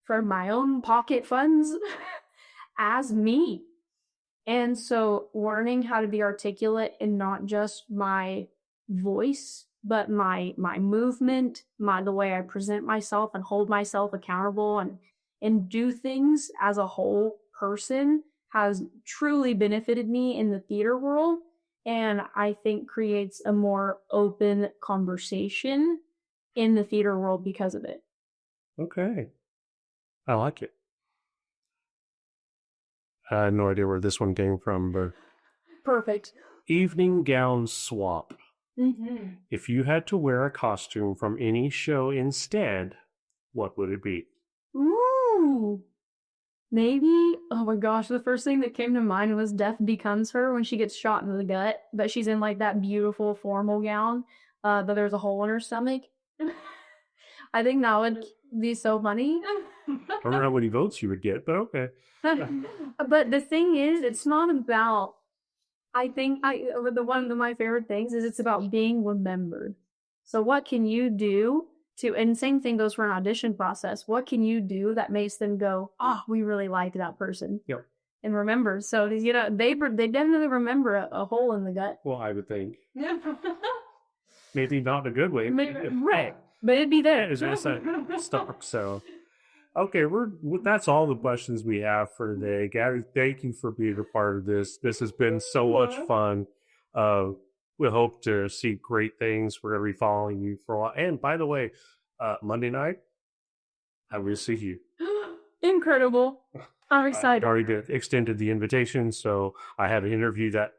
for my own pocket funds as me. And so learning how to be articulate in not just my voice, but my movement, the way I present myself and hold myself accountable and do things as a whole person has truly benefited me in the theater world. And I think creates a more open conversation in the theater world because of it. Okay. I like it. I had no idea where this one came from, but... Perfect. Evening gown swap. Mm-hmm. If you had to wear a costume from any show instead, what would it be? Ooh. Maybe, oh my gosh, the first thing that came to mind was Death Becomes Her when she gets shot in the gut, but she's in like that beautiful formal gown, but there's a hole in her stomach. I think that would be so funny. I don't know how many votes you would get, but okay. But the thing is, it's not about, one of my favorite things is it's about being remembered. So what can you do and same thing goes for an audition process. What can you do that makes them go, oh, we really liked that person? Yep. And remember. So, they definitely remember a hole in the gut. Well, I would think. Maybe not in a good way. Right. But it'd be there. It's just stuck. So, okay, that's all the questions we have for today. Gabby, thank you for being a part of this. This has been so much fun. We hope to see great things. We're going to be following you for a while. And by the way, Monday night, I will see you. Incredible. I'm excited. I already extended the invitation, so I have an interview that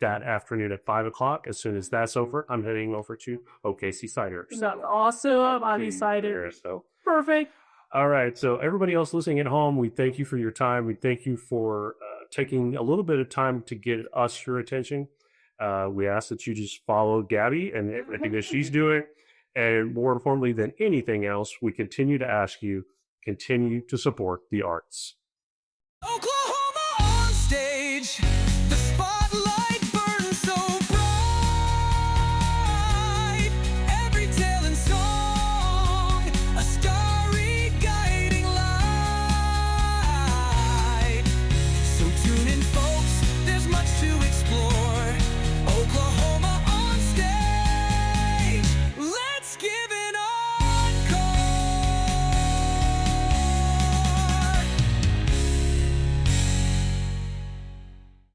afternoon at 5 o'clock. As soon as that's over, I'm heading over to OKC Cider. That's awesome. I'm excited. So perfect. All right. So everybody else listening at home, we thank you for your time. We thank you for taking a little bit of time to get us your attention. We ask that you just follow Gabby and everything that she's doing. And more importantly than anything else, we continue to ask you, continue to support the arts. Oklahoma on stage.